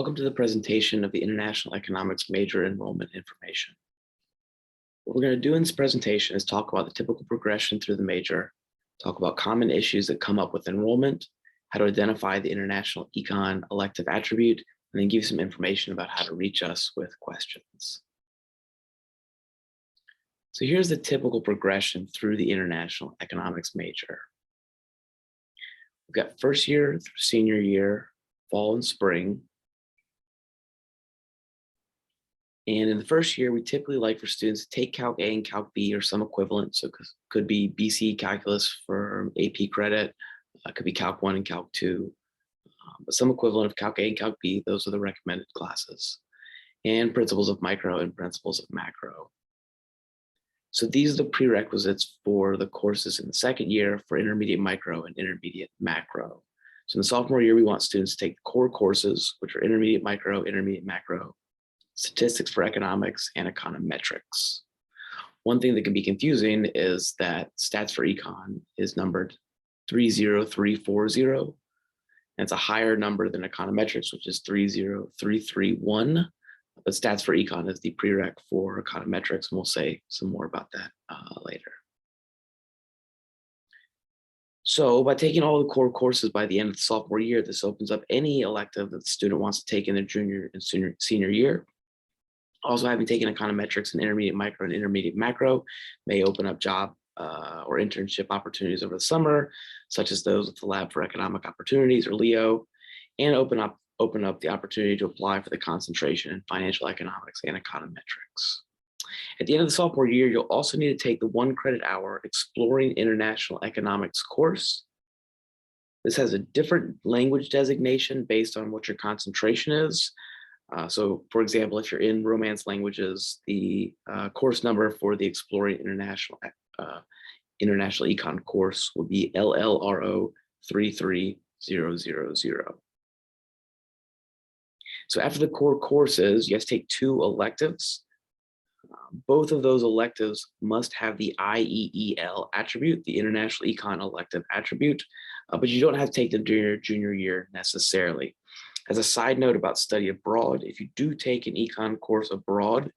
Welcome to the presentation of the International Economics major enrollment information. What we're going to do in this presentation is talk about the typical progression through the major, talk about common issues that come up with enrollment, how to identify the International Econ elective attribute, and then give you some information about how to reach us with questions. So here's the typical progression through the International Economics major. We've got first year through senior year, fall and spring. And in the first year, we typically like for students to take Calc A and Calc B or some equivalent. So it could be BC Calculus for AP credit, could be Calc 1 and Calc 2, but some equivalent of Calc A and Calc B. Those are the recommended classes. And Principles of Micro and Principles of Macro. So these are the prerequisites for the courses in the second year for Intermediate Micro and Intermediate Macro. So in the sophomore year, we want students to take the core courses, which are Intermediate Micro, Intermediate Macro, Statistics for Economics, and Econometrics. One thing that can be confusing is that Stats for Econ is numbered 30340, and it's a higher number than Econometrics, which is 30331. But Stats for Econ is the prereq for Econometrics, and we'll say some more about that later. So by taking all the core courses by the end of the sophomore year, this opens up any elective that the student wants to take in their junior and senior year. Also, having taken Econometrics and Intermediate Micro and Intermediate Macro may open up job or internship opportunities over the summer, such as those with the Lab for Economic Opportunities, or LEO, and open up the opportunity to apply for the concentration in financial economics and econometrics. At the end of the sophomore year, you'll also need to take the 1 credit hour Exploring International Economics course. This has a different language designation based on what your concentration is. So for example, if you're in Romance languages, the course number for the Exploring International Econ course will be LLRO 33000. So after the core courses, you have to take 2 electives. Both of those electives must have the IEEL attribute, the International Econ elective attribute, but you don't have to take them during your junior year necessarily. As a side note about study abroad, if you do take an econ course abroad,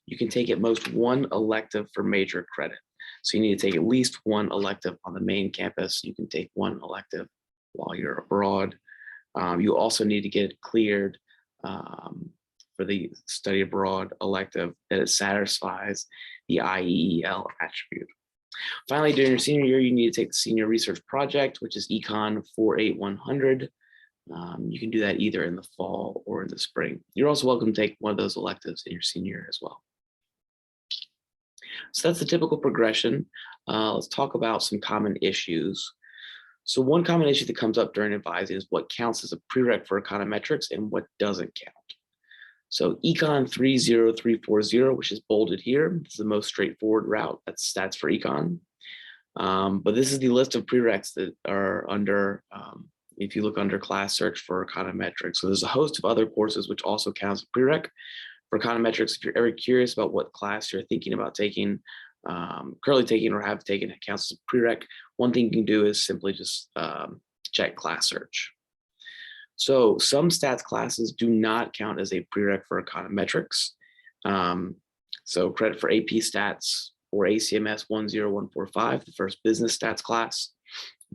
you can take at most 1 elective for major credit. So you need to take at least 1 elective on the main campus. You can take 1 elective while you're abroad. You also need to get it cleared for the study abroad elective that it satisfies the IEEL attribute. Finally, during your senior year, you need to take the senior research project, which is Econ 48100. You can do that either in the fall or in the spring. You're also welcome to take one of those electives in your senior year as well. So that's the typical progression. Let's talk about some common issues. So one common issue that comes up during advising is what counts as a prereq for econometrics and what doesn't count. So Econ 30340, which is bolded here, is the most straightforward route. That's Stats for Econ. But this is the list of prereqs that are under, if you look under class search for econometrics. So there's a host of other courses which also counts as a prereq for econometrics. If you're ever curious about what class you're thinking about taking, currently taking or have taken, it counts as a prereq. One thing you can do is simply just check class search. So some stats classes do not count as a prereq for econometrics. So credit for AP stats or ACMS 10145, the first business stats class,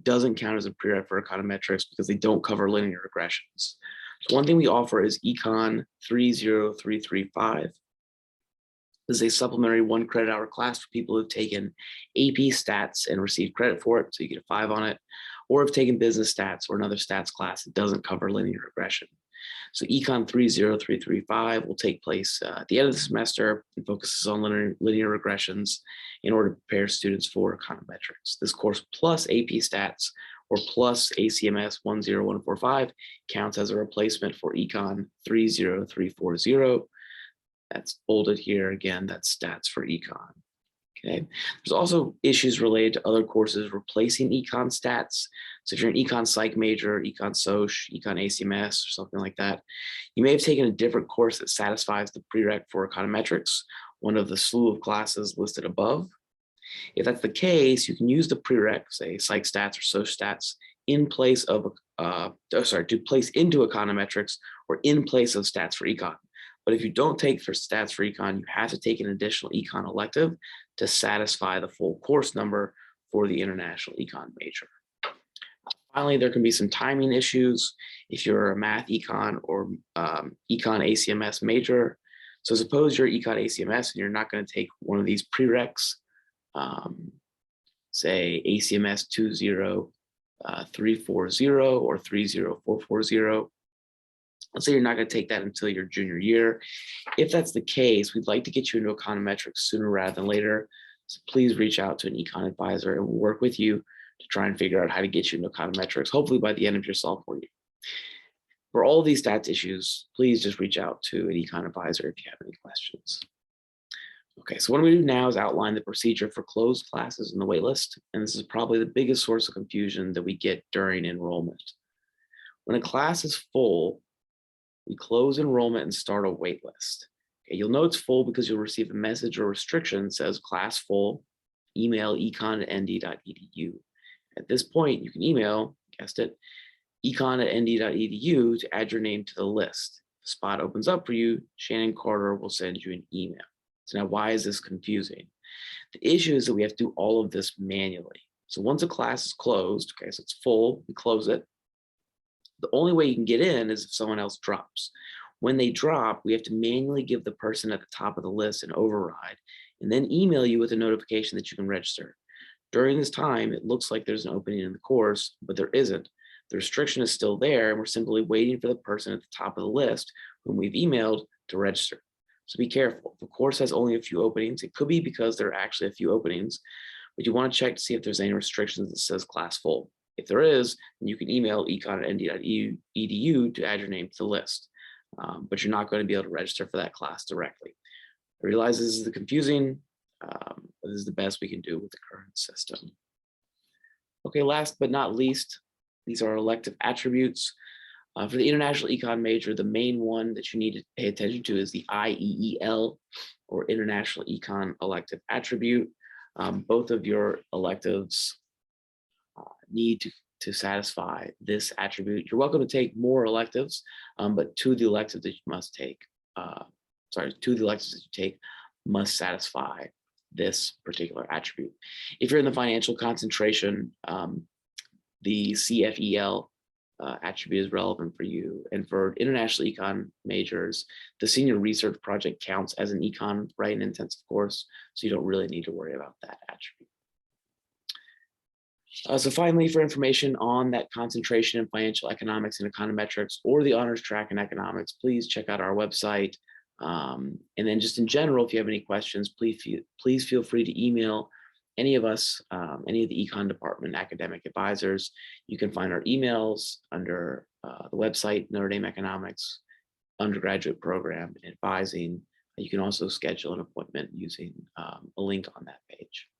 doesn't count as a prereq for econometrics because they don't cover linear regressions. So one thing we offer is Econ 30335. This is a supplementary 1 credit hour class for people who've taken AP stats and received credit for it, so you get a 5 on it, or have taken business stats or another stats class that doesn't cover linear regression. So Econ 30335 will take place at the end of the semester and focuses on linear regressions in order to prepare students for econometrics. This course plus AP stats or plus ACMS 10145 counts as a replacement for Econ 30340. That's bolded here again, that's Stats for Econ. Okay. There's also issues related to other courses replacing econ stats. So if you're an econ psych major, econ soc, econ ACMS, or something like that, you may have taken a different course that satisfies the prereq for econometrics, one of the slew of classes listed above. If that's the case, you can use the prereq, say psych stats or soc stats, in place of, to place into econometrics or in place of stats for econ. But if you don't take for stats for econ, you have to take an additional econ elective to satisfy the full course number for the international econ major. Finally, there can be some timing issues if you're a math econ or econ ACMS major. So suppose you're econ ACMS and you're not going to take one of these prereqs, say ACMS 20340 or 30440. Let's say you're not going to take that until your junior year. If that's the case, we'd like to get you into econometrics sooner rather than later. So please reach out to an econ advisor and we'll work with you to try and figure out how to get you into econometrics, hopefully by the end of your sophomore year. For all these stats issues, please just reach out to an econ advisor if you have any questions. Okay, so what I'm going to do now is outline the procedure for closed classes in the waitlist, and this is probably the biggest source of confusion that we get during enrollment. When a class is full, we close enrollment and start a waitlist. Okay, you'll know it's full because you'll receive a message or restriction that says class full, email econ@nd.edu. At this point, you can email, guessed it, econ@nd.edu to add your name to the list. If the spot opens up for you, Shannon Carter will send you an email. So now why is this confusing? The issue is that we have to do all of this manually. So once a class is closed, okay, so it's full, we close it. The only way you can get in is if someone else drops. When they drop, we have to manually give the person at the top of the list an override and then email you with a notification that you can register. During this time, it looks like there's an opening in the course, but there isn't. The restriction is still there, and we're simply waiting for the person at the top of the list whom we've emailed to register. So be careful. If a course has only a few openings, it could be because there are actually a few openings, but you want to check to see if there's any restrictions that says class full. If there is, then you can email econ@nd.edu to add your name to the list, but you're not going to be able to register for that class directly. I realize this is confusing, but this is the best we can do with the current system. Okay, last but not least, these are elective attributes. For the international econ major, the main one that you need to pay attention to is the IEEL, or International Econ Elective Attribute. Both of your electives need to satisfy this attribute. You're welcome to take more electives, but two of the electives that you must take, two of the electives that you take must satisfy this particular attribute. If you're in the financial concentration, the CFEL attribute is relevant for you. And for international econ majors, the senior research project counts as an econ writing intensive course, so you don't really need to worry about that attribute. So finally, for information on that concentration in financial economics and econometrics or the honors track in economics, please check out our website. And then just in general, if you have any questions, please feel free to email any of us, any of the econ department academic advisors. You can find our emails under the website, Notre Dame Economics undergraduate program and advising. You can also schedule an appointment using a link on that page.